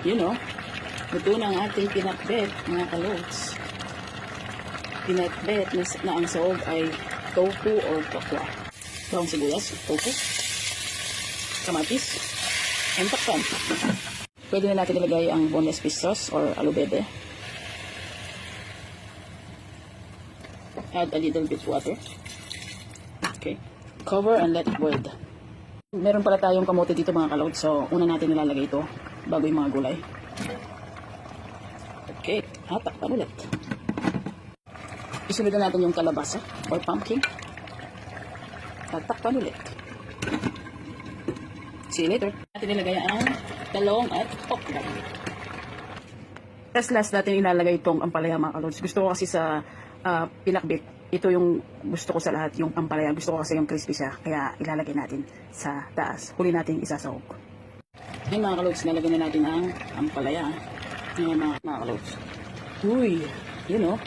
You know, luto na ang ating pinakbet, mga kalods. Pinakbet na ang sahog ay tofu or tokwa. Bawang sibuyas, tofu, kamatis, and takpan. Pwede na natin ilagay ang boneless fish sauce or alubebe. Add a little bit water. Okay. Cover and let it boil. Meron pala tayong kamote dito, mga kalod. So, una natin nilalagay ito bago yung mga gulay. Okay. Takpan ulit. Isunod na natin yung kalabasa or pumpkin. Takpan ulit. See you later. Natin nilagay ang talong at okra. Last natin ilalagay itong ampalaya, mga kalods. Gusto ko kasi sa pinakbit, ito yung gusto ko sa lahat, yung ampalaya. Gusto ko kasi yung crispy siya, kaya ilalagay natin sa taas. Huli natin isasahog. Ngayon, mga kalods, nalagay na natin ang ampalaya. Ngayon, mga kalods. Uy, you know,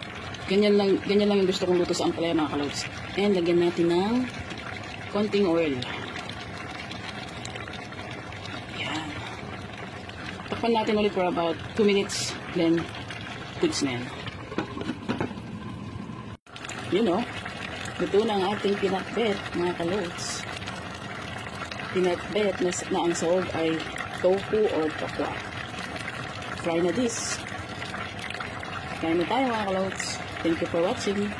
ganyan lang yung gusto kong luto sa ampalaya, mga kalods. And lagyan natin ng konting oil. Yan. Takpan natin ulit for about 2 minutes, then goods na yan. You know, luto na ang ating pinakbet, mga kalods. Pinakbet na ang sahog ay tofu or tokwa. Try na this. Kain na tayo, mga kalods. Thank you for watching.